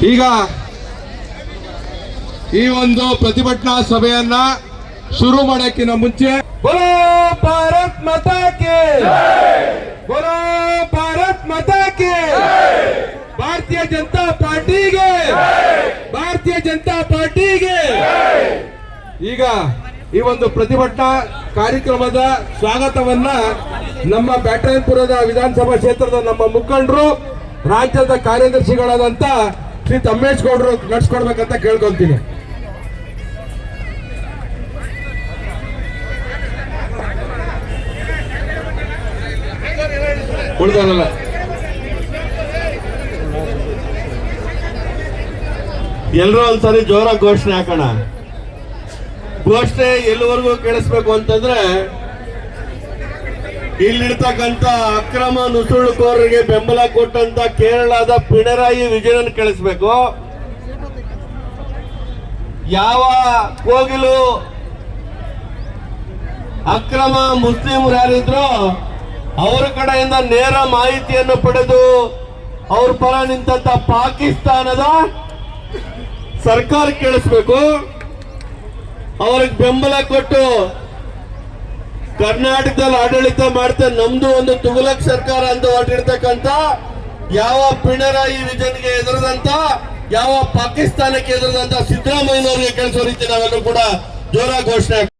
ಈಗ ಈ ಒಂದು ಪ್ರತಿಭಟನಾ ಸಭೆಯನ್ನ ಶುರು ಮಾಡೋಕ್ಕಿಂತ ಮುಂಚೆ ಬೋಲೋ ಭಾರತ್ ಮಾತಾ ಕಿ ಬೋಲೋ ಭಾರತ್ ಮಾತಾ ಕಿ ಭಾರತೀಯ ಜನತಾ ಪಾರ್ಟಿಗೆ ಭಾರತೀಯ ಜನತಾ ಪಾರ್ಟಿಗೆ ಈಗ ಈ ಒಂದು ಪ್ರತಿಭಟನಾ ಕಾರ್ಯಕ್ರಮದ ಸ್ವಾಗತವನ್ನ ನಮ್ಮ ಬ್ಯಾಟರಾಯನಪುರದ ವಿಧಾನಸಭಾ ಕ್ಷೇತ್ರದ ನಮ್ಮ ಮುಖಂಡರು ರಾಜ್ಯದ ಕಾರ್ಯದರ್ಶಿಗಳಾದಂತ ಶ್ರೀ ತಮ್ಮೇಶ್ ಗೌಡರು ನಡೆಸ್ಕೊಡ್ಬೇಕಂತ ಕೇಳ್ಕೊಂತೀನಿ. ಉಳಿದವರಲ್ಲ ಎಲ್ಲರೂ ಒಂದ್ಸರಿ ಜೋರಾಗಿ ಘೋಷಣೆ ಹಾಕೋಣ. ಘೋಷಣೆ ಎಲ್ಲಿವರೆಗೂ ಕೇಳಿಸ್ಬೇಕು ಅಂತಂದ್ರೆ, ಇಲ್ಲಿರ್ತಕ್ಕಂಥ ಅಕ್ರಮ ನುಸುಳುಕೋರರಿಗೆ ಬೆಂಬಲ ಕೊಟ್ಟಂತ ಕೇರಳದ ಪಿಣರಾಯಿ ವಿಜಯನ್ ಕೇಳಿಸ್ಬೇಕು. ಯಾವ ಕೋಗಿಲು ಅಕ್ರಮ ಮುಸ್ಲಿಮರು ಯಾರಿದ್ರು ಅವರ ಕಡೆಯಿಂದ ನೇರ ಮಾಹಿತಿಯನ್ನು ಪಡೆದು ಅವ್ರ ಪರ ನಿಂತ ಪಾಕಿಸ್ತಾನದ ಸರ್ಕಾರ ಕೇಳಿಸ್ಬೇಕು. ಅವ್ರಿಗೆ ಬೆಂಬಲ ಕೊಟ್ಟು ಕರ್ನಾಟಕದಲ್ಲಿ ಆಡಳಿತ ಮಾಡ್ತಾ ನಮ್ದು ಒಂದು ತುಘಲಕ್ ಸರ್ಕಾರ ಅಂತ ಹೊರಟಿರ್ತಕ್ಕಂಥ ಯಾವ ಪಿಣರಾಯಿ ವಿಜಯನ್ಗೆ ಎದುರದಂತ, ಯಾವ ಪಾಕಿಸ್ತಾನಕ್ಕೆ ಎದುರದಂತ ಸಿದ್ದರಾಮಯ್ಯನವರಿಗೆ ಕೇಳಿಸೋ ರೀತಿ ನಾವೆಲ್ಲರೂ ಕೂಡ ಜೋರಾಗಿ ಘೋಷಣೆ